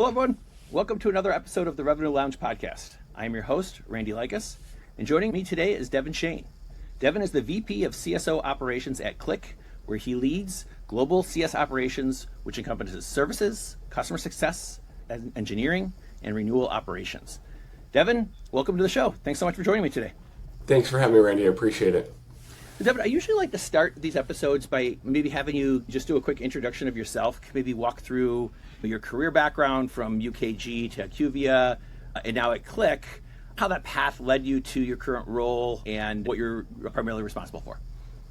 Hello, everyone. Welcome to another episode of the Revenue Lounge podcast. I am your host, Randy Likas, and joining me today is Devin Shane. Devin is the VP of CSO Operations at Qlik, where he leads global CS operations, which encompasses services, customer success, engineering, and renewal operations. Devin, welcome to the show. Thanks so much for joining me today. Thanks for having me, Randy. I appreciate it. Devin, I usually like to start these episodes by maybe having you just do a quick introduction of yourself, maybe walk through your career background from UKG to Qvia and now at Qlik, how that path led you to your current role and what you're primarily responsible for.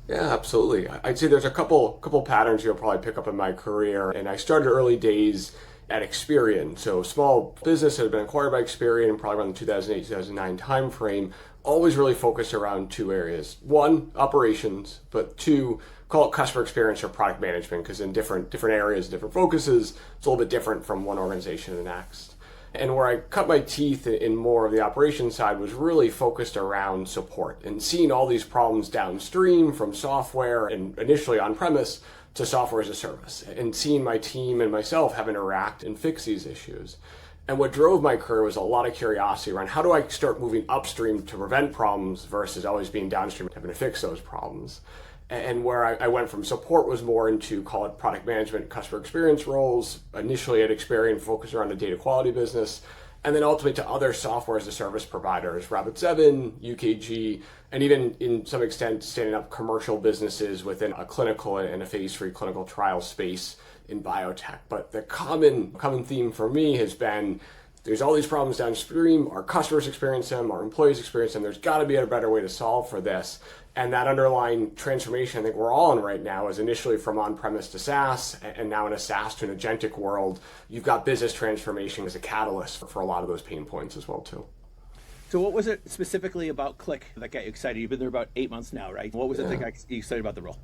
Yeah, absolutely. I'd say there's a couple patterns you'll probably pick up in my career. And I started early days at Experian. So small business had been acquired by Experian probably around the 2008, 2009 timeframe. Always really focused around two areas. One, operations, but two, call it customer experience or product management, because in different areas, different focuses, it's a little bit different from one organization to the next. And where I cut my teeth in more of the operations side was really focused around support and seeing all these problems downstream from software and initially on-premise to software as a service, and seeing my team and myself have interact and fix these issues. And what drove my career was a lot of curiosity around how do I start moving upstream to prevent problems versus always being downstream having to fix those problems. And where I went from support was more into, call it product management, customer experience roles, initially at Experian focused around the data quality business, and then ultimately to other software as a service providers, Rapid7, UKG, and even in some extent standing up commercial businesses within a clinical and a phase 3 clinical trial space in biotech. But the common theme for me has been there's all these problems downstream, our customers experience them, our employees experience them, there's got to be a better way to solve for this. And that underlying transformation I think we're all in right now is initially from on-premise to SaaS, and now in a SaaS to an agentic world, you've got business transformation as a catalyst for a lot of those pain points as well too. So what was it specifically about Qlik that got you excited? You've been there about 8 months now, right? What was it that got you excited about the role?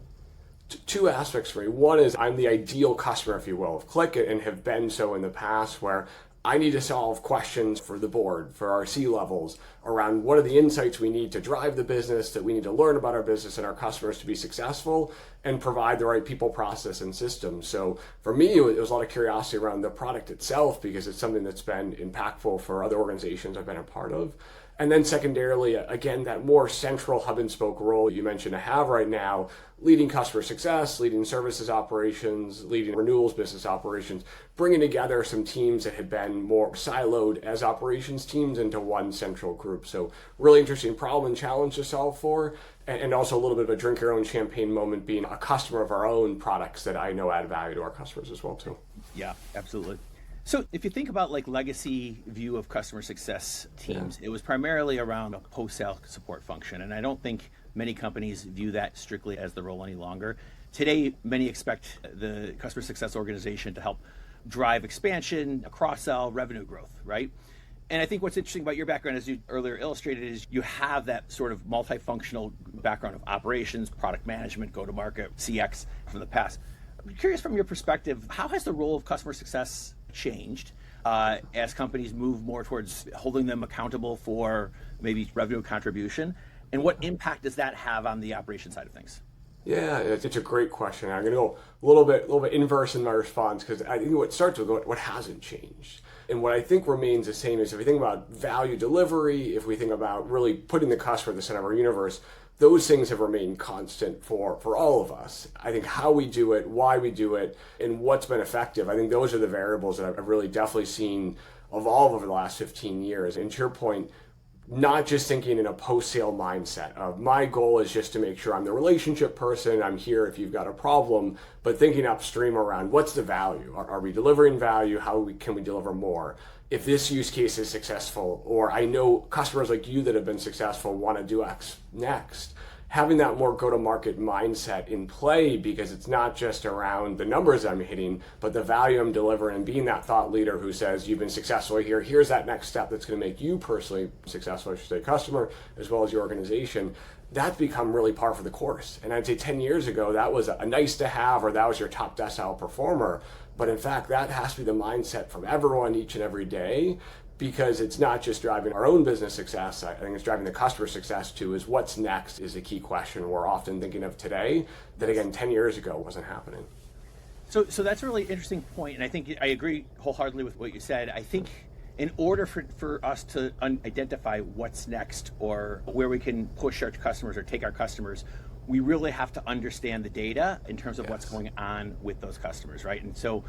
Two aspects for me. One is I'm the ideal customer, if you will, of Qlik, and have been so in the past, where I need to solve questions for the board, for our C-levels, around what are the insights we need to drive the business, that we need to learn about our business and our customers to be successful, and provide the right people, process, and systems. So for me, it was a lot of curiosity around the product itself, because it's something that's been impactful for other organizations I've been a part of. And then secondarily, again, that more central hub and spoke role you mentioned I have right now, leading customer success, leading services operations, leading renewals business operations, bringing together some teams that had been more siloed as operations teams into one central group. So really interesting problem and challenge to solve for, and also a little bit of a drink your own champagne moment being a customer of our own products that I know add value to our customers as well too. Yeah, absolutely. So if you think about like legacy view of customer success teams, It was primarily around a post-sale support function. And I don't think many companies view that strictly as the role any longer. Today, many expect the customer success organization to help drive expansion, cross-sell, revenue growth, right? And I think what's interesting about your background, as you earlier illustrated, is you have that sort of multifunctional background of operations, product management, go-to-market, CX from the past. I'm curious from your perspective, how has the role of customer success changed as companies move more towards holding them accountable for maybe revenue contribution, and what impact does that have on the operation side of things? Yeah, it's a great question. I'm going to go a little bit inverse in my response, because I think what starts with what hasn't changed. And what I think remains the same is if we think about value delivery, if we think about really putting the customer at the center of our universe, those things have remained constant for all of us. I think how we do it, why we do it, and what's been effective, I think those are the variables that I've really definitely seen evolve over the last 15 years. And to your point, not just thinking in a post-sale mindset of my goal is just to make sure I'm the relationship person, I'm here if you've got a problem, but thinking upstream around what's the value? Are we delivering value? Can we deliver more? If this use case is successful, or I know customers like you that have been successful want to do X next, having that more go-to-market mindset in play, because it's not just around the numbers I'm hitting, but the value I'm delivering, and being that thought leader who says, you've been successful here, here's that next step that's going to make you personally successful, I should say, customer, as well as your organization. That's become really par for the course. And I'd say 10 years ago, that was a nice to have, or that was your top decile performer. But in fact, that has to be the mindset from everyone each and every day, because it's not just driving our own business success. I think it's driving the customer success too, is what's next is a key question we're often thinking of today that, again, 10 years ago wasn't happening. So that's a really interesting point, and I think I agree wholeheartedly with what you said. I think in order for us to identify what's next or where we can push our customers or take our customers, we really have to understand the data in terms of what's going on with those customers, right? And so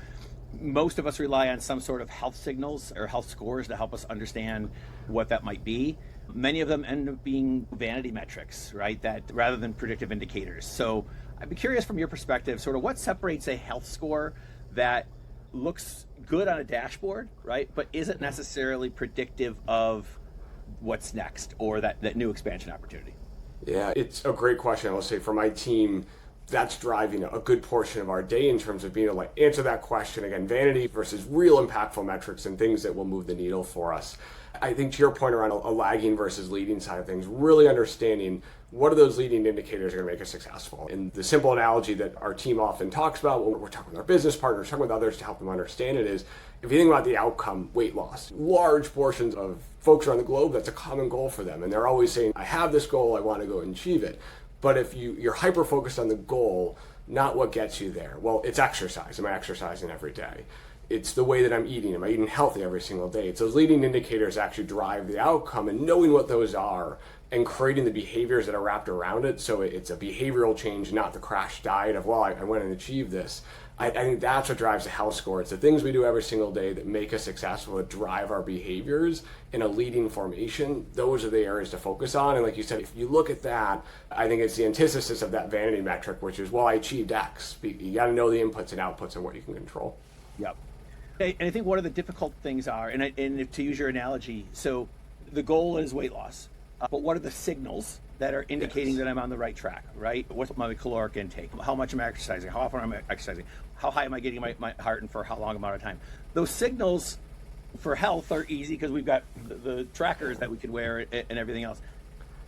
most of us rely on some sort of health signals or health scores to help us understand what that might be. Many of them end up being vanity metrics, right? That rather than predictive indicators. So I'd be curious from your perspective, sort of what separates a health score that looks good on a dashboard, right? But isn't necessarily predictive of what's next or that new expansion opportunity? Yeah, it's a great question. I will say for my team, that's driving a good portion of our day in terms of being able to answer that question. Again, vanity versus real impactful metrics and things that will move the needle for us. I think to your point around a lagging versus leading side of things, really understanding what are those leading indicators that are going to make us successful. And the simple analogy that our team often talks about when we're talking with our business partners, talking with others to help them understand it is, if you think about the outcome, weight loss, large portions of folks around the globe, that's a common goal for them. And they're always saying, I have this goal, I want to go and achieve it. But if you're hyper-focused on the goal, not what gets you there. Well, it's exercise. Am I exercising every day? It's the way that I'm eating. Am I eating healthy every single day? It's those leading indicators that actually drive the outcome, and knowing what those are and creating the behaviors that are wrapped around it. So it's a behavioral change, not the crash diet of, well, I went and achieved this. I think that's what drives the health score. It's the things we do every single day that make us successful, that drive our behaviors in a leading formation. Those are the areas to focus on. And like you said, if you look at that, I think it's the antithesis of that vanity metric, which is, well, I achieved X. You got to know the inputs and outputs and what you can control. Yep. And I think one of the difficult things are, and to use your analogy, so the goal is weight loss, but what are the signals that are indicating that I'm on the right track, right? What's my caloric intake? How much am I exercising? How often am I exercising? How high am I getting my heart and for how long amount of time? Those signals for health are easy because we've got the trackers that we can wear and everything else.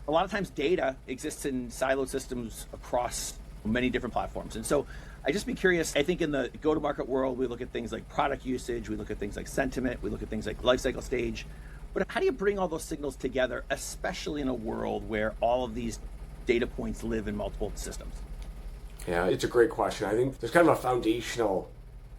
A lot of times data exists in siloed systems across many different platforms. And so I just be curious, I think in the go-to-market world, we look at things like product usage, we look at things like sentiment, we look at things like life cycle stage. But how do you bring all those signals together, especially in a world where all of these data points live in multiple systems? Yeah, it's a great question. I think there's kind of a foundational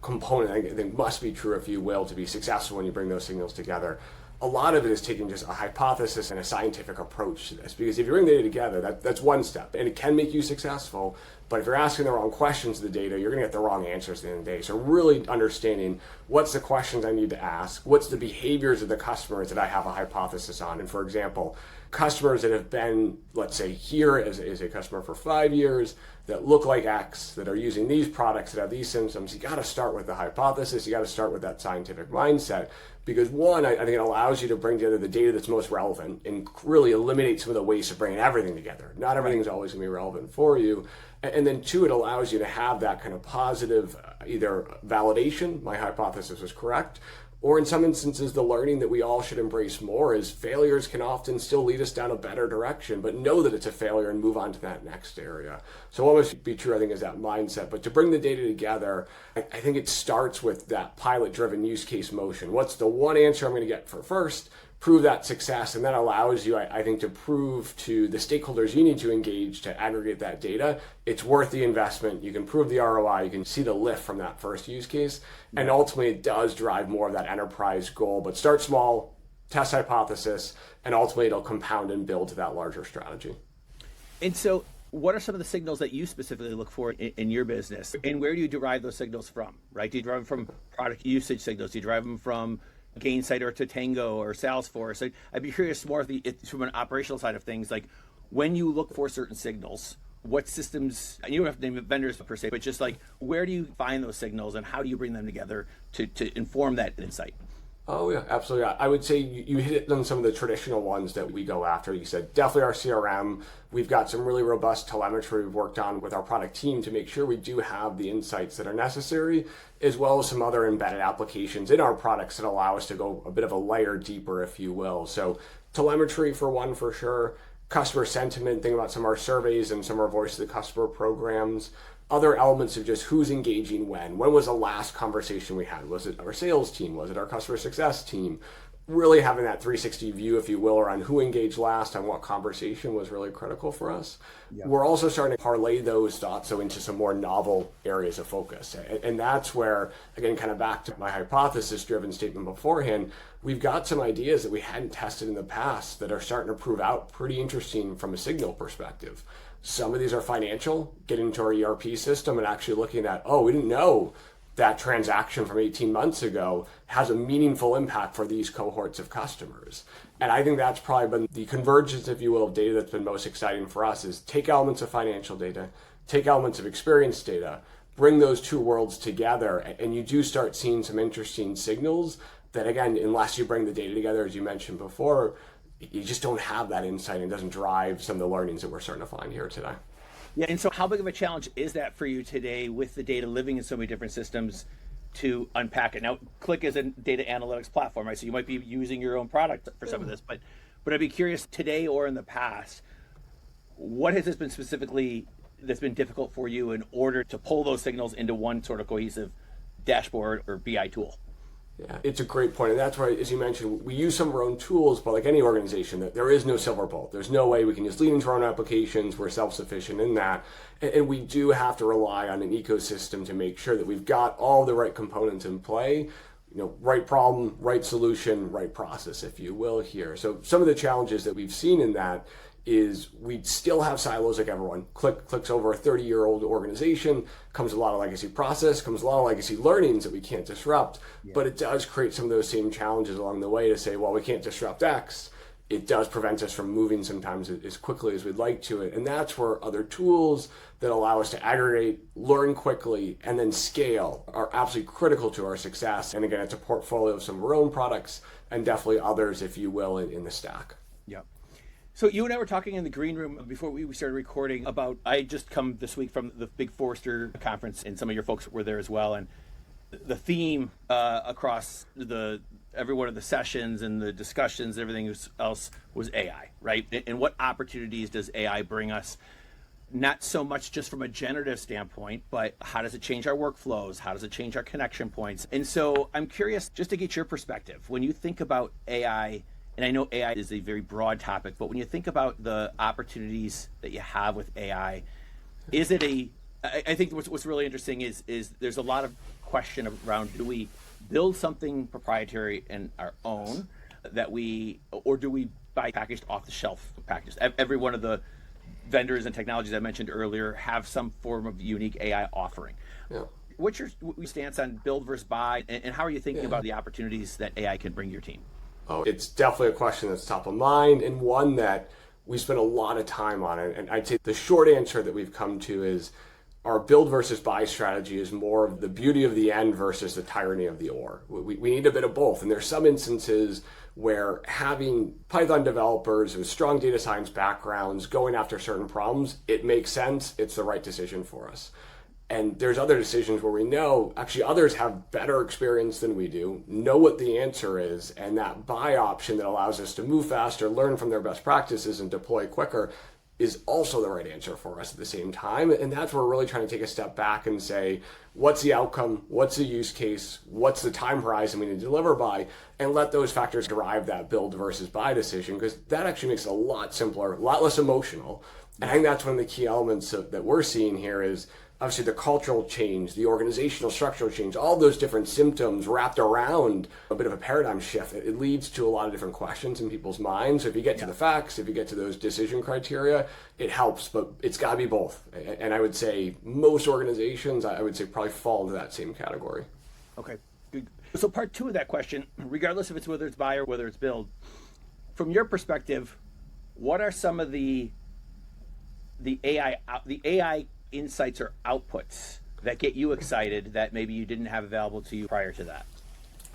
component I think must be true, if you will, to be successful when you bring those signals together. A lot of it is taking just a hypothesis and a scientific approach to this, because if you bring the data together, that's one step, and it can make you successful. But if you're asking the wrong questions to the data, you're going to get the wrong answers at the end of the day. So really understanding what's the questions I need to ask, what's the behaviors of the customers that I have a hypothesis on. And for example, customers that have been, let's say, here as a customer for 5 years, that look like X, that are using these products, that have these symptoms, you got to start with the hypothesis, you got to start with that scientific mindset. Because one, I think it allows you to bring together the data that's most relevant and really eliminate some of the waste of bringing everything together. Not everything's always going to be relevant for you. And then two, it allows you to have that kind of positive either validation, my hypothesis was correct, or in some instances, the learning that we all should embrace more is failures can often still lead us down a better direction, but know that it's a failure and move on to that next area. So what must be true, I think, is that mindset. But to bring the data together, I think it starts with that pilot-driven use case motion. What's the one answer I'm going to get for first? Prove that success, and that allows you, I think, to prove to the stakeholders you need to engage to aggregate that data, it's worth the investment. You can prove the ROI, you can see the lift from that first use case, and ultimately it does drive more of that enterprise goal. But start small, test hypothesis, and ultimately it'll compound and build to that larger strategy. And so what are some of the signals that you specifically look for in your business, and where do you derive those signals from, right? Do you derive them from product usage signals? Do you derive them from Gainsight or Tatango or Salesforce? I'd be curious more from an operational side of things, like when you look for certain signals, what systems, and you don't have to name vendors per se, but just like where do you find those signals and how do you bring them together to inform that insight? Oh yeah, absolutely. I would say you hit it on some of the traditional ones that we go after. You said definitely our CRM. We've got some really robust telemetry we've worked on with our product team to make sure we do have the insights that are necessary, as well as some other embedded applications in our products that allow us to go a bit of a layer deeper, if you will. So telemetry for one, for sure. Customer sentiment, think about some of our surveys and some of our voice of the customer programs. Other elements of just who's engaging when was the last conversation we had? Was it our sales team? Was it our customer success team? really having that 360 view, if you will, around who engaged last and what conversation was really critical for us. Yeah. We're also starting to parlay those thoughts into some more novel areas of focus. And that's where, again, kind of back to my hypothesis-driven statement beforehand, we've got some ideas that we hadn't tested in the past that are starting to prove out pretty interesting from a signal perspective. Some of these are financial, getting into our ERP system and actually looking at, we didn't know that transaction from 18 months ago has a meaningful impact for these cohorts of customers. And I think that's probably been the convergence, if you will, of data that's been most exciting for us is take elements of financial data, take elements of experience data, bring those two worlds together, and you do start seeing some interesting signals that, again, unless you bring the data together, as you mentioned before, you just don't have that insight and doesn't drive some of the learnings that we're starting to find here today. Yeah, and so how big of a challenge is that for you today with the data living in so many different systems to unpack it? Now, Qlik is a data analytics platform, right? So you might be using your own product for some of this, but I'd be curious today or in the past, what has this been specifically that's been difficult for you in order to pull those signals into one sort of cohesive dashboard or BI tool? Yeah, it's a great point. And that's why, as you mentioned, we use some of our own tools, but like any organization, there is no silver bullet. There's no way we can just lean into our own applications. We're self-sufficient in that. And we do have to rely on an ecosystem to make sure that we've got all the right components in play, right problem, right solution, right process, if you will, here. So some of the challenges that we've seen in that is we still have silos like everyone. Qlik's over a 30-year-old organization, comes a lot of legacy process, comes a lot of legacy learnings that we can't disrupt, but it does create some of those same challenges along the way to say, well, we can't disrupt X. It does prevent us from moving sometimes as quickly as we'd like to it. And that's where other tools that allow us to aggregate, learn quickly, and then scale are absolutely critical to our success. And again, it's a portfolio of some of our own products and definitely others, if you will, in the stack. Yeah. So you and I were talking in the green room before we started recording about, I had just come this week from the Big Forrester conference and some of your folks were there as well. And the theme across every one of the sessions and the discussions, everything else was AI, right? And what opportunities does AI bring us? Not so much just from a generative standpoint, but how does it change our workflows? How does it change our connection points? And so I'm curious just to get your perspective. When you think about AI, and I know AI is a very broad topic, but when you think about the opportunities that you have with AI, is it I think what's really interesting is there's a lot of question around, do we build something proprietary in our own or do we buy packaged off the shelf packages? Every one of the vendors and technologies I mentioned earlier have some form of unique AI offering. Yeah. What's your stance on build versus buy, and how are you thinking about the opportunities that AI can bring your team? Oh, it's definitely a question that's top of mind and one that we spend a lot of time on. And I'd say the short answer that we've come to is our build versus buy strategy is more of the beauty of the end versus the tyranny of the or. We need a bit of both. And there's some instances where having Python developers with strong data science backgrounds going after certain problems, it makes sense. It's the right decision for us. And there's other decisions where we know actually others have better experience than we do, know what the answer is, and that buy option that allows us to move faster, learn from their best practices, and deploy quicker is also the right answer for us at the same time. And that's where we're really trying to take a step back and say, what's the outcome? What's the use case? What's the time horizon we need to deliver by? And let those factors drive that build versus buy decision, because that actually makes it a lot simpler, a lot less emotional. And I think that's one of the key elements that we're seeing here is obviously the cultural change, the organizational structural change, all those different symptoms wrapped around a bit of a paradigm shift. It leads to a lot of different questions in people's minds. So if you get to the facts, if you get to those decision criteria, it helps, but it's got to be both. And I would say most organizations, I would say probably fall into that same category. Okay, good. So part two of that question, regardless if it's whether it's buy or whether it's build, from your perspective, what are some of the AI insights or outputs that get you excited that maybe you didn't have available to you prior to that?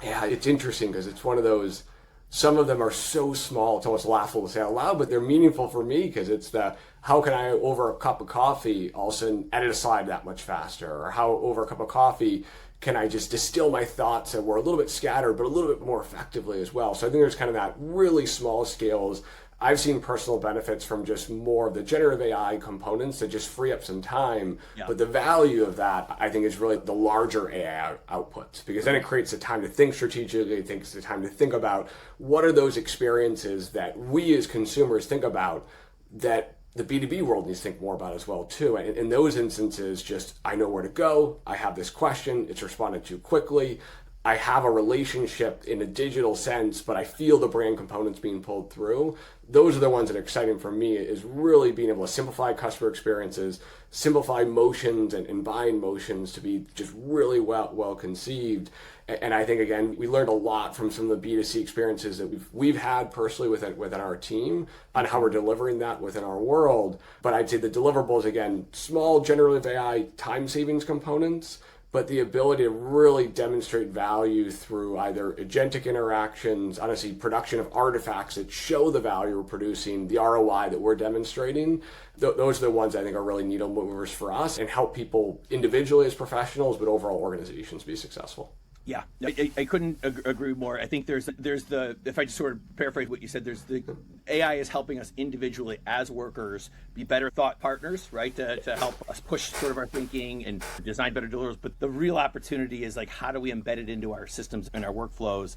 Yeah, it's interesting because it's one of those, some of them are so small, it's almost laughable to say out loud, but they're meaningful for me because it's how can I, over a cup of coffee, all of a sudden edit a slide that much faster? Or how over a cup of coffee can I just distill my thoughts and we're a little bit scattered, but a little bit more effectively as well. So I think there's kind of that really small scales I've seen personal benefits from just more of the generative AI components that just free up some time. Yeah. But the value of that, I think, is really the larger AI outputs, because then it creates the time to think strategically, it takes the time to think about what are those experiences that we as consumers think about that the B2B world needs to think more about as well too. And in those instances, just I know where to go, I have this question, it's responded to quickly, I have a relationship in a digital sense, but I feel the brand components being pulled through. Those are the ones that are exciting for me, is really being able to simplify customer experiences, simplify motions and buying motions to be just really well conceived. And I think, again, we learned a lot from some of the B2C experiences that we've had personally within our team on how we're delivering that within our world. But I'd say the deliverables, again, small generative AI time savings components, but the ability to really demonstrate value through either agentic interactions, honestly, production of artifacts that show the value we're producing, the ROI that we're demonstrating. Those are the ones I think are really needle movers for us and help people individually as professionals, but overall organizations be successful. Yeah, I couldn't agree more. I think there's the, if I just sort of paraphrase what you said, there's the AI is helping us individually as workers be better thought partners, right? To help us push sort of our thinking and design better deliverables. But the real opportunity is like, how do we embed it into our systems and our workflows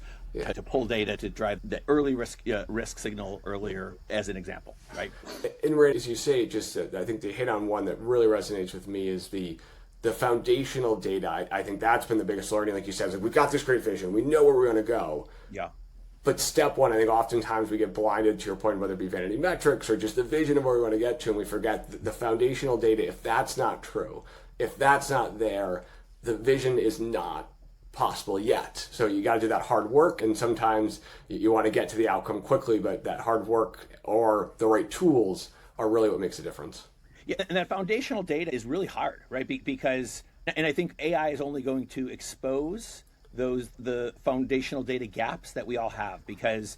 to pull data to drive the early risk signal earlier, as an example, right? And Ray, as you say, just I think the hit on one that really resonates with me is the foundational data. I think that's been the biggest learning. Like you said, we've got this great vision. We know where we're going to go. Yeah. But step one, I think oftentimes we get blinded to your point, whether it be vanity metrics or just the vision of where we want to get to, and we forget the foundational data. If that's not true, if that's not there, the vision is not possible yet. So you got to do that hard work, and sometimes you want to get to the outcome quickly, but that hard work or the right tools are really what makes a difference. Yeah, and that foundational data is really hard, right? Because, and I think AI is only going to expose the foundational data gaps that we all have, because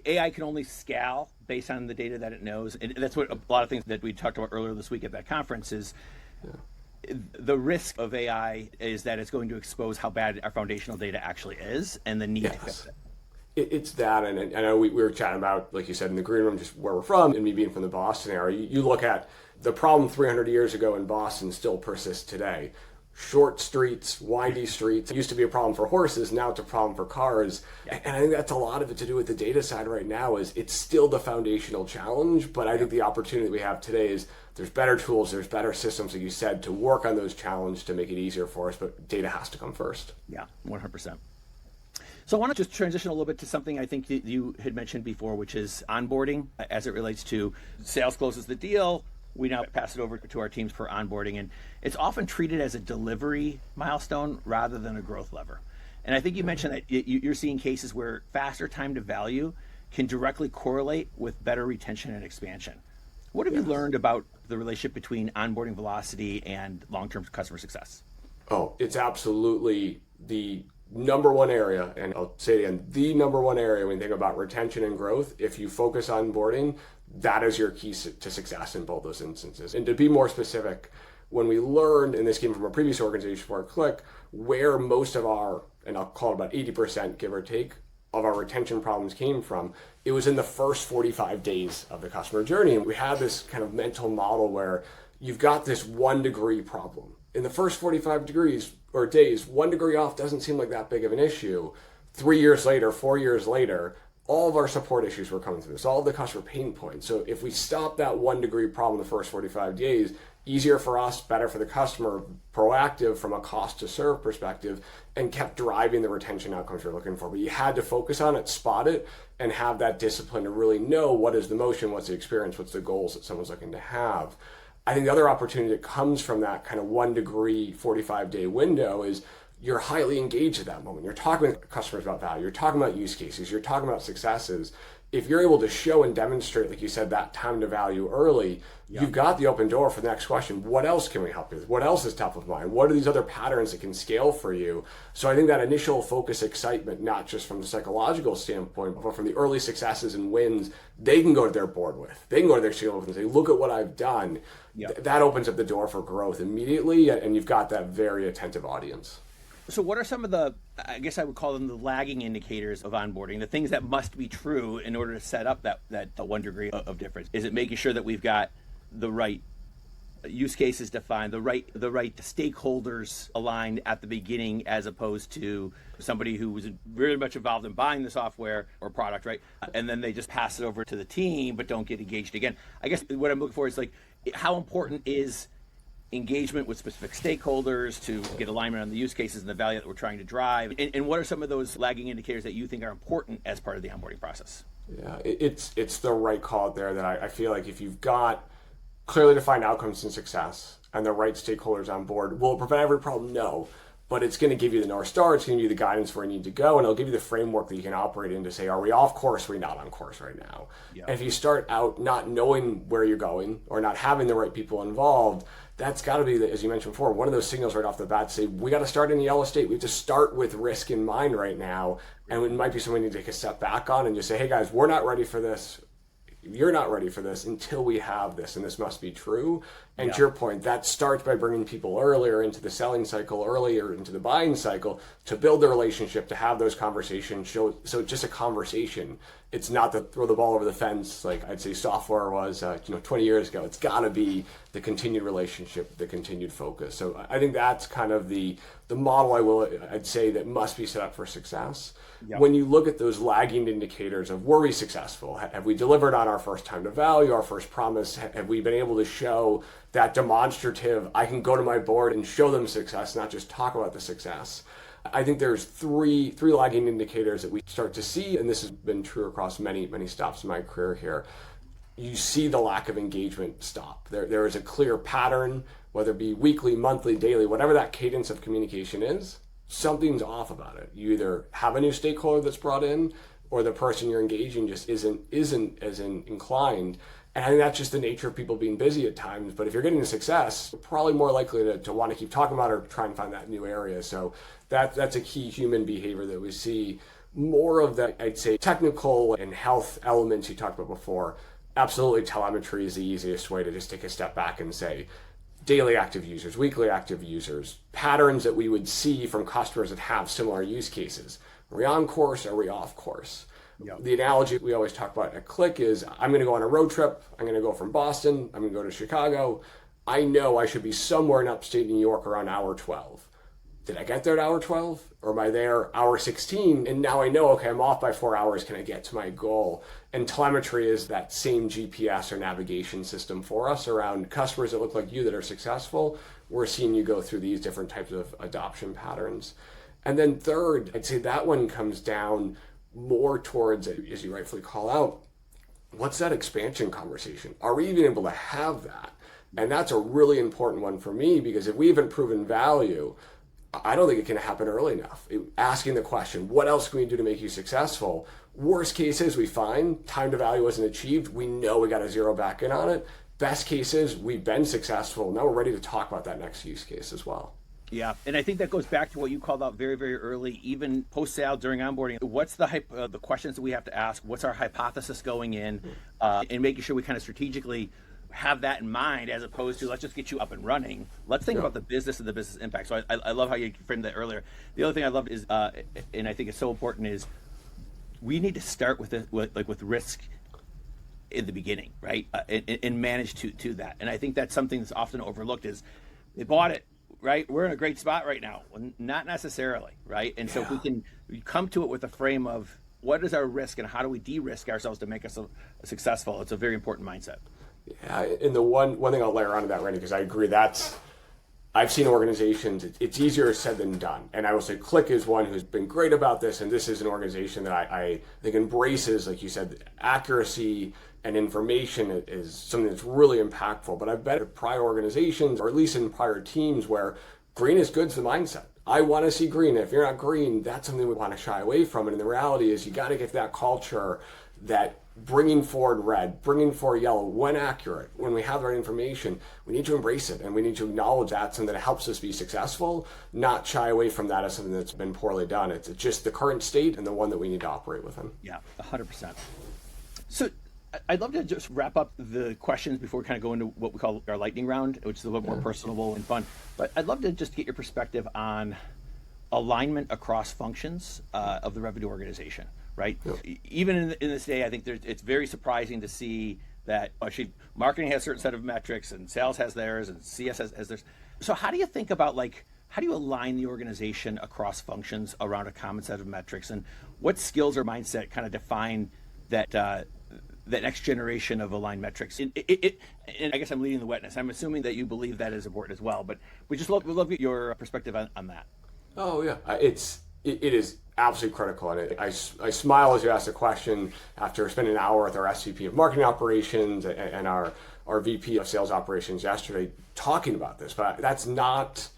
AI can only scale based on the data that it knows. And that's what a lot of things that we talked about earlier this week at that conference is. The risk of AI is that it's going to expose how bad our foundational data actually is and the need to fix it. It's that, and I know we were chatting about, like you said, in the green room, just where we're from, and me being from the Boston area. You look at the problem 300 years ago in Boston still persists today. Short streets, windy streets. It used to be a problem for horses, now it's a problem for cars. Yeah. And I think that's a lot of it to do with the data side right now. Is it's still the foundational challenge, but I think the opportunity we have today is there's better tools, there's better systems, like you said, to work on those challenges to make it easier for us, but data has to come first. Yeah, 100%. So I want to just transition a little bit to something I think that you had mentioned before, which is onboarding as it relates to sales closes the deal. We now pass it over to our teams for onboarding, and it's often treated as a delivery milestone rather than a growth lever. And I think you mentioned that you're seeing cases where faster time to value can directly correlate with better retention and expansion. What have you learned about the relationship between onboarding velocity and long-term customer success? Oh, it's absolutely the number one area, and I'll say it again, the number one area when you think about retention and growth. If you focus on onboarding, that is your key to success in both those instances. And to be more specific, when we learned, and this came from a previous organization for Qlik, where most of our, and I'll call it about 80%, give or take, of our retention problems came from, it was in the first 45 days of the customer journey. And we had this kind of mental model where you've got this 1 degree problem. In the first 45 degrees or days, 1 degree off doesn't seem like that big of an issue. 3 years later, 4 years later, all of our support issues were coming through this, all of the customer pain points. So if we stop that 1 degree problem in the first 45 days, easier for us, better for the customer, proactive from a cost to serve perspective, and kept driving the retention outcomes you're looking for. But you had to focus on it, spot it, and have that discipline to really know what is the motion, what's the experience, what's the goals that someone's looking to have. I think the other opportunity that comes from that kind of 1 degree, 45-day window is you're highly engaged at that moment. You're talking with customers about value. You're talking about use cases. You're talking about successes. If you're able to show and demonstrate, like you said, that time to value early, you've got the open door for the next question. What else can we help you with? What else is top of mind? What are these other patterns that can scale for you? So I think that initial focus, excitement, not just from the psychological standpoint, but from the early successes and wins, they can go to their board with. They can go to their CEO with and say, look at what I've done. That opens up the door for growth immediately, and you've got that very attentive audience. So what are some of the, I guess I would call them the lagging indicators of onboarding, the things that must be true in order to set up that 1 degree of difference? Is it making sure that we've got the right use cases defined, the right stakeholders aligned at the beginning, as opposed to somebody who was very much involved in buying the software or product, right? And then they just pass it over to the team but don't get engaged again. I guess what I'm looking for is like, how important is engagement with specific stakeholders to get alignment on the use cases and the value that we're trying to drive? And what are some of those lagging indicators that you think are important as part of the onboarding process? Yeah, it's the right call out there that I feel like if you've got clearly defined outcomes and success and the right stakeholders on board, will it prevent every problem? No. But it's going to give you the North Star, it's going to give you the guidance where you need to go, and it'll give you the framework that you can operate in to say, are we off course, are we not on course right now? Yeah. And if you start out not knowing where you're going or not having the right people involved, that's got to be, as you mentioned before, one of those signals right off the bat to say, we got to start in the yellow state. We have to start with risk in mind right now. And it might be something we need to take a step back on and just say, hey guys, we're not ready for this. You're not ready for this until we have this, and this must be true. And to your point, that starts by bringing people earlier into the selling cycle, earlier into the buying cycle, to build the relationship, to have those conversations. So it's just a conversation. It's not to throw the ball over the fence like I'd say software was 20 years ago. It's got to be the continued relationship, the continued focus. So I think that's kind of the model I'd say that must be set up for success. Yep. When you look at those lagging indicators of, were we successful? Have we delivered on our first time to value, our first promise? Have we been able to show that demonstrative, I can go to my board and show them success, not just talk about the success? I think there's three lagging indicators that we start to see, and this has been true across many stops in my career here. You see the lack of engagement stop. There is a clear pattern, whether it be weekly, monthly, daily, whatever that cadence of communication is, something's off about it. You either have a new stakeholder that's brought in, or the person you're engaging just isn't as inclined. And I think that's just the nature of people being busy at times. But if you're getting the success, you're probably more likely to want to keep talking about it or try and find that new area. So that's a key human behavior that we see. More of the, I'd say, technical and health elements you talked about before. Absolutely, telemetry is the easiest way to just take a step back and say, daily active users, weekly active users, patterns that we would see from customers that have similar use cases. Are we on course? Are we off course? Yep. The analogy we always talk about at Qlik is, I'm going to go on a road trip. I'm going to go from Boston. I'm going to go to Chicago. I know I should be somewhere in upstate New York around hour 12. Did I get there at hour 12? Or am I there hour 16? And now I know, okay, I'm off by 4 hours. Can I get to my goal? And telemetry is that same GPS or navigation system for us around customers that look like you that are successful. We're seeing you go through these different types of adoption patterns. And then third, I'd say that one comes down more towards, as you rightfully call out, what's that expansion conversation? Are we even able to have that? And that's a really important one for me, because if we haven't proven value, I don't think it can happen early enough. Asking the question, what else can we do to make you successful? Worst cases, we find time to value wasn't achieved. We know we got to zero back in on it. Best cases, we've been successful. Now we're ready to talk about that next use case as well. Yeah, and I think that goes back to what you called out very, very early, even post-sale, during onboarding. What's the questions that we have to ask? What's our hypothesis going in? And making sure we kind of strategically have that in mind, as opposed to, let's just get you up and running. Let's think about the business and the business impact. So I love how you framed that earlier. The other thing I loved is, and I think it's so important, is we need to start with risk in the beginning, right? And manage to that. And I think that's something that's often overlooked is, they bought it, right? We're in a great spot right now. Well, not necessarily, right? And so if we can come to it with a frame of what is our risk and how do we de-risk ourselves to make us successful, it's a very important mindset. Yeah, and the one thing I'll layer onto that, Randy, because I agree, I've seen organizations, it's easier said than done. And I will say Qlik is one who's been great about this, and this is an organization that I think embraces, like you said, accuracy and information is something that's really impactful. But I've bet at prior organizations, or at least in prior teams, where green is good's the mindset. I want to see green. If you're not green, that's something we want to shy away from. And the reality is, you got to get that culture that bringing forward red, bringing forward yellow, when accurate, when we have the right information, we need to embrace it, and we need to acknowledge that, something that helps us be successful, not shy away from that as something that's been poorly done. It's just the current state and the one that we need to operate within. Yeah, 100%. So I'd love to just wrap up the questions before we kind of go into what we call our lightning round, which is a little bit more personable and fun. But I'd love to just get your perspective on alignment across functions of the revenue organization, right? Even in this day, I think it's very surprising to see that actually marketing has a certain set of metrics and sales has theirs and CS has theirs. So how do you think about how do you align the organization across functions around a common set of metrics, and what skills or mindset kind of define that that next generation of aligned metrics? And I guess I'm leading the witness. I'm assuming that you believe that is important as well, but we'd love to get your perspective on that. Oh yeah, it is absolutely critical, and I smile as you ask the question after spending an hour with our SVP of Marketing Operations and our VP of Sales Operations yesterday talking about this. But that's not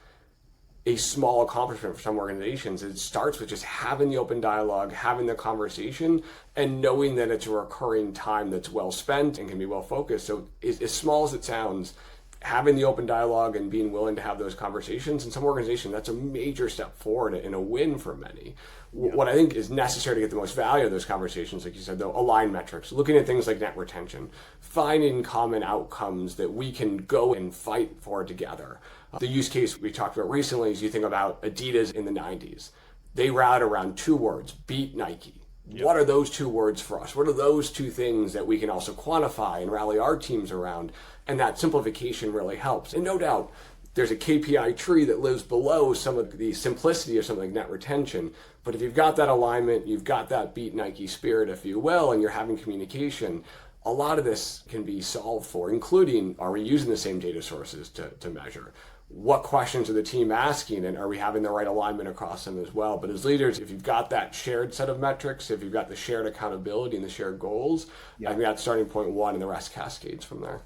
a small accomplishment for some organizations. It starts with just having the open dialogue, having the conversation, and knowing that it's a recurring time that's well spent and can be well focused. So as small as it sounds, having the open dialogue and being willing to have those conversations in some organizations, that's a major step forward and a win for many. Yeah. What I think is necessary to get the most value of those conversations, like you said, though, align metrics, looking at things like net retention, finding common outcomes that we can go and fight for together. The use case we talked about recently is you think about Adidas in the 90s. They rallied around two words: beat Nike. Yep. What are those two words for us? What are those two things that we can also quantify and rally our teams around? And that simplification really helps. And no doubt, there's a KPI tree that lives below some of the simplicity of something like net retention. But if you've got that alignment, you've got that beat Nike spirit, if you will, and you're having communication, a lot of this can be solved for, including, are we using the same data sources to measure? What questions are the team asking, and are we having the right alignment across them as well? But as leaders, if you've got that shared set of metrics, if you've got the shared accountability and the shared goals, I think that's starting point one, and the rest cascades from there.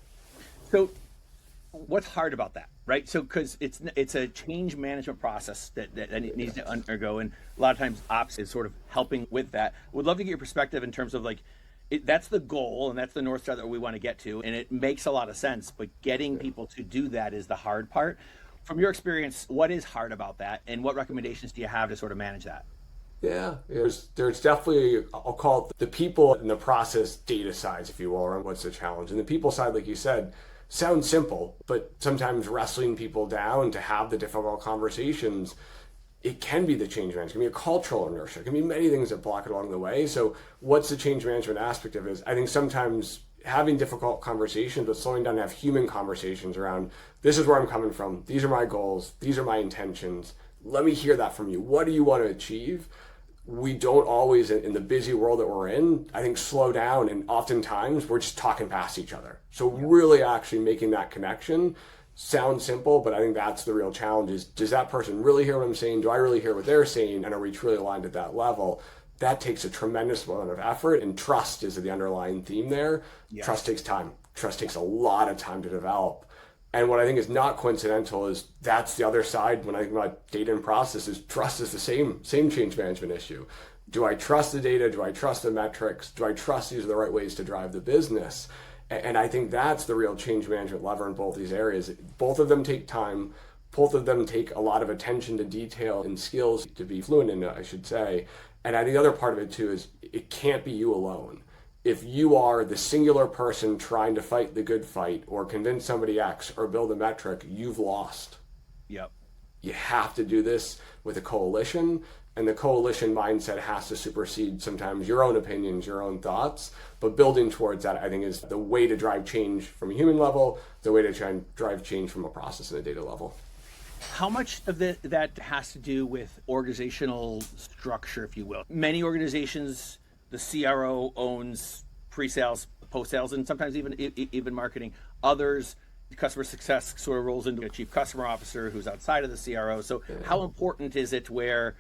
So what's hard about that, right? So because it's a change management process that it needs to undergo, and a lot of times ops is sort of helping with that. Would love to get your perspective in terms of that's the goal and that's the North Star that we want to get to, and it makes a lot of sense, but getting people to do that is the hard part. From your experience, what is hard about that, and what recommendations do you have to sort of manage that? Yeah, there's definitely, I'll call it the people and the process data sides, if you will, around what's the challenge. And the people side, like you said, sounds simple, but sometimes wrestling people down to have the difficult conversations, it can be the change management. It can be a cultural inertia. It can be many things that block it along the way. So what's the change management aspect of it? I think sometimes having difficult conversations, but slowing down to have human conversations around, this is where I'm coming from. These are my goals. These are my intentions. Let me hear that from you. What do you want to achieve? We don't always, in the busy world that we're in, I think, slow down, and oftentimes we're just talking past each other. So really actually making that connection sounds simple, but I think that's the real challenge is, does that person really hear what I'm saying? Do I really hear what they're saying? And are we truly aligned at that level? That takes a tremendous amount of effort, and trust is the underlying theme there. Yes. Trust takes time. Trust takes a lot of time to develop. And what I think is not coincidental is that's the other side when I think about data and processes. Trust is the same change management issue. Do I trust the data? Do I trust the metrics? Do I trust these are the right ways to drive the business? And I think that's the real change management lever in both these areas. Both of them take time. Both of them take a lot of attention to detail and skills to be fluent in, I should say. And I think the other part of it too is it can't be you alone. If you are the singular person trying to fight the good fight or convince somebody X or build a metric, you've lost. Yep. You have to do this with a coalition, and the coalition mindset has to supersede sometimes your own opinions, your own thoughts. But building towards that, I think, is the way to drive change from a human level, the way to try and drive change from a process and a data level. How much of that has to do with organizational structure, if you will? Many organizations, the CRO owns pre-sales, post-sales, and sometimes even marketing. Others, customer success sort of rolls into a chief customer officer who's outside of the CRO. So how important is it where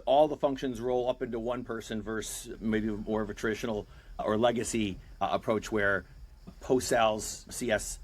all the functions roll up into one person versus maybe more of a traditional or legacy approach where post-sales CS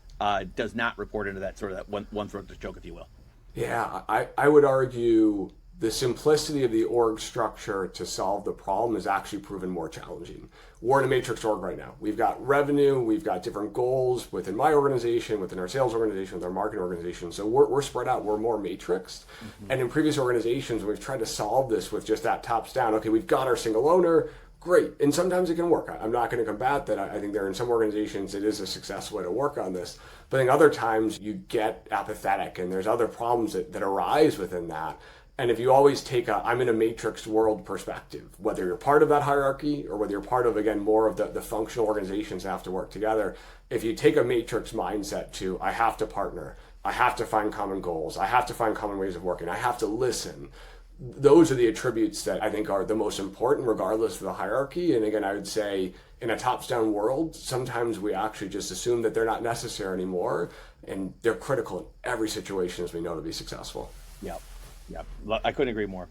does not report into that sort of that one throat to choke, if you will? Yeah, I would argue the simplicity of the org structure to solve the problem is actually proven more challenging. We're in a matrix org right now. We've got revenue, we've got different goals within my organization, within our sales organization, with our marketing organization. So we're spread out, we're more matrixed. Mm-hmm. And in previous organizations, we've tried to solve this with just that tops down. Okay, we've got our single owner, great. And sometimes it can work. I'm not going to combat that. I think there are in some organizations, it is a successful way to work on this. But I think other times you get apathetic and there's other problems that arise within that. And if you always take I'm in a matrix world perspective, whether you're part of that hierarchy or whether you're part of, again, more of the functional organizations that have to work together, if you take a matrix mindset to, I have to partner, I have to find common goals, I have to find common ways of working, I have to listen, those are the attributes that I think are the most important regardless of the hierarchy. And again, I would say in a tops-down world, sometimes we actually just assume that they're not necessary anymore, and they're critical in every situation, as we know, to be successful. Yeah. Yeah, I couldn't agree more.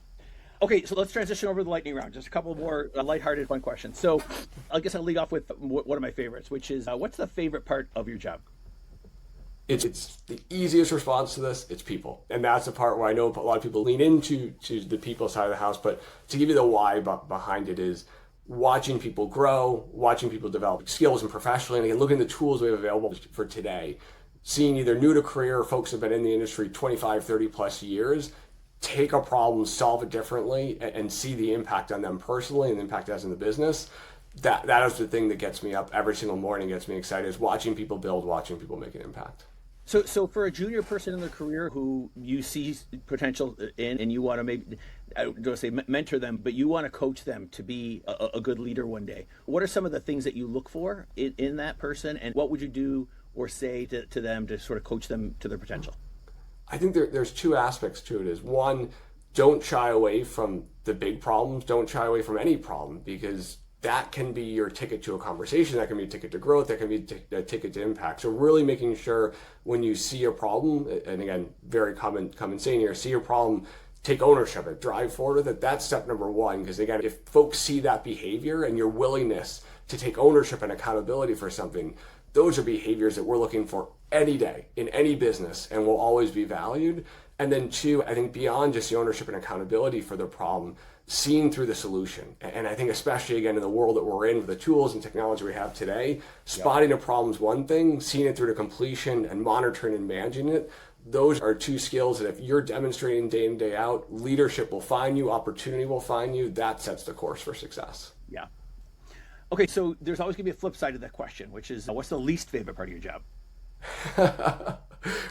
Okay, so let's transition over to the lightning round. Just a couple more lighthearted, fun questions. So I guess I'll lead off with one of my favorites, which is what's the favorite part of your job? It's the easiest response to this, it's people. And that's the part where I know a lot of people lean into the people side of the house. But to give you the why behind it is watching people grow, watching people develop skills and professionally, and again, looking at the tools we have available for today, seeing either new to career or folks who have been in the industry 25, 30 plus years, take a problem, solve it differently, and see the impact on them personally and the impact it has in the business. That is the thing that gets me up every single morning, gets me excited, is watching people build, watching people make an impact. So for a junior person in their career who you see potential in, and you want to maybe, I don't want to say mentor them, but you want to coach them to be a good leader one day, what are some of the things that you look for in that person, and what would you do or say to them to sort of coach them to their potential? I think there's two aspects to it. Is one, don't shy away from the big problems. Don't shy away from any problem, because that can be your ticket to a conversation. That can be a ticket to growth. That can be a ticket to impact. So really making sure when you see a problem, and again, very common saying here, see your problem, take ownership of it, drive forward with it. That's step number one. Because again, if folks see that behavior and your willingness to take ownership and accountability for something, those are behaviors that we're looking for any day in any business and will always be valued. And then two, I think beyond just the ownership and accountability for the problem, seeing through the solution. And I think especially again in the world that we're in with the tools and technology we have today, spotting a problem is one thing, seeing it through to completion and monitoring and managing it, those are two skills that if you're demonstrating day in, day out, leadership will find you, opportunity will find you. That sets the course for success. Yeah. Okay, so there's always going to be a flip side of that question, which is what's the least favorite part of your job?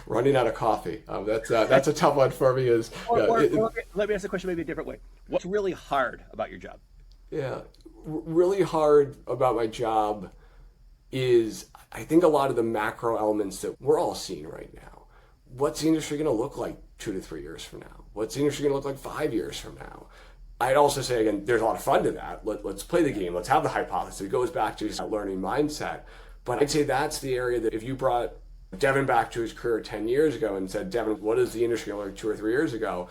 Running out of coffee. That's a tough one for me. Or let me ask the question maybe a different way. What's really hard about your job? Yeah, really hard about my job is I think a lot of the macro elements that we're all seeing right now. What's the industry going to look like 2 to 3 years from now? What's the industry going to look like 5 years from now? I'd also say, again, there's a lot of fun to that. Let's play the game. Let's have the hypothesis. It goes back to that learning mindset. But I'd say that's the area that if you brought Devin back to his career 10 years ago and said, Devin, what is the industry going to look like 2 or 3 years ago?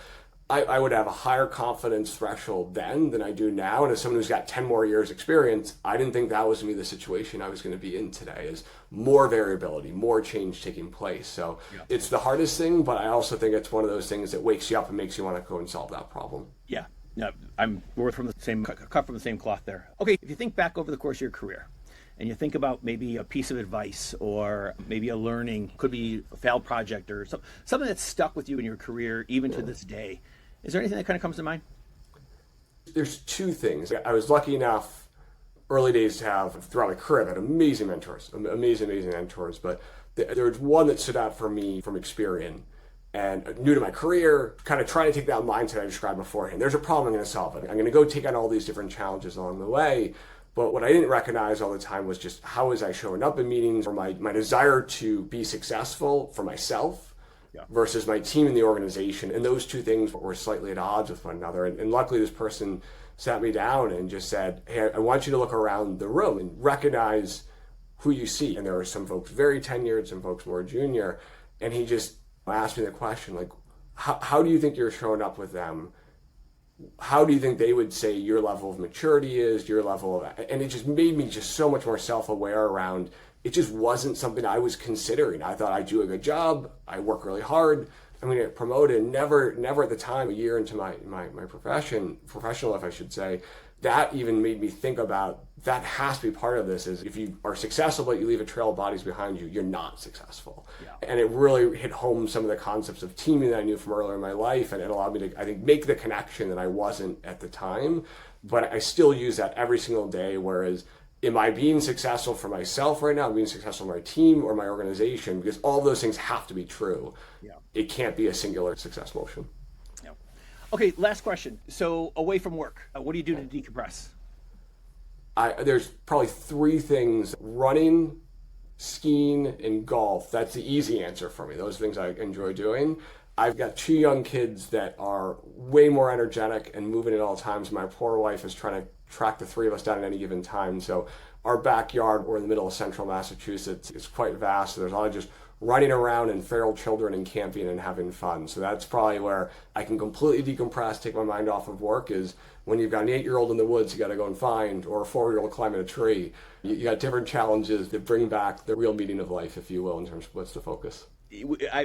I would have a higher confidence threshold then than I do now. And as someone who's got 10 more years experience, I didn't think that was going to be the situation I was going to be in today, is more variability, more change taking place. So It's the hardest thing, but I also think it's one of those things that wakes you up and makes you want to go and solve that problem. Yeah. No, we're cut from the same cloth there. Okay, if you think back over the course of your career, and you think about maybe a piece of advice or maybe a learning, could be a failed project or something that's stuck with you in your career even to this day, is there anything that kind of comes to mind? There's two things. I was lucky enough early days to have, throughout my career, I've had amazing mentors, amazing mentors, but there was one that stood out for me from Experian. And new to my career, kind of trying to take that mindset I described beforehand. There's a problem, I'm going to solve it. I'm going to go take on all these different challenges along the way. But what I didn't recognize all the time was just how was I showing up in meetings, or my desire to be successful for myself versus my team and the organization. And those two things were slightly at odds with one another. And luckily this person sat me down and just said, hey, I want you to look around the room and recognize who you see. And there were some folks very tenured, some folks more junior. And he just asked me the question, like, how do you think you're showing up with them? How do you think they would say your level of maturity is, your level of, and it just made me just so much more self-aware around, it just wasn't something I was considering. I thought I do a good job, I work really hard, I'm going to get promoted. Never at the time, a year into my professional life, I should say, that even made me think about, that has to be part of this, is if you are successful but you leave a trail of bodies behind you, you're not successful. And it really hit home some of the concepts of teaming that I knew from earlier in my life, and it allowed me to, I think, make the connection that I wasn't at the time. But I still use that every single day, whereas am I being successful for myself right now? I'm being successful for my team or my organization, because all those things have to be true. It can't be a singular success motion. Okay, last question. So away from work, what do you do to decompress? There's probably three things: running, skiing, and golf. That's the easy answer for me. Those are things I enjoy doing. I've got two young kids that are way more energetic and moving at all times. My poor wife is trying to track the three of us down at any given time. So our backyard, we're in the middle of central Massachusetts, is quite vast. So there's a lot of just running around and feral children and camping and having fun. So that's probably where I can completely decompress, take my mind off of work, is when you've got an 8-year-old in the woods you got to go and find, or a 4-year-old climbing a tree. You got different challenges that bring back the real meaning of life, if you will, in terms of what's the focus.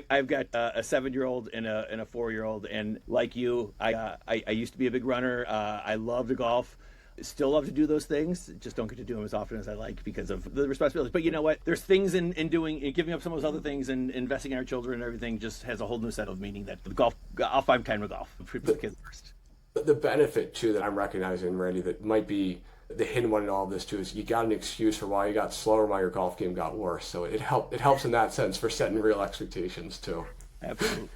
I've got a 7-year-old and a 4-year-old, and like you, I used to be a big runner. I love to golf. Still love to do those things. Just don't get to do them as often as I like because of the responsibilities. But you know what? There's things in doing, in giving up some of those other things and investing in our children and everything just has a whole new set of meaning that the golf, I'll find time with golf for the kids first. The benefit too that I'm recognizing, Randy, that might be the hidden one in all of this too, is you got an excuse for why you got slower, why your golf game got worse. So it helps in that sense for setting real expectations too. Absolutely.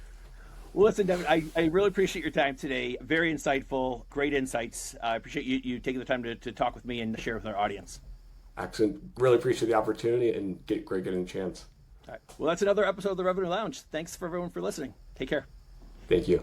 Well, listen, Devin, I really appreciate your time today. Very insightful, great insights. I appreciate you taking the time to talk with me and share with our audience. Excellent. Really appreciate the opportunity and great getting a chance. All right. Well, that's another episode of the Revenue Lounge. Thanks for everyone for listening. Take care. Thank you.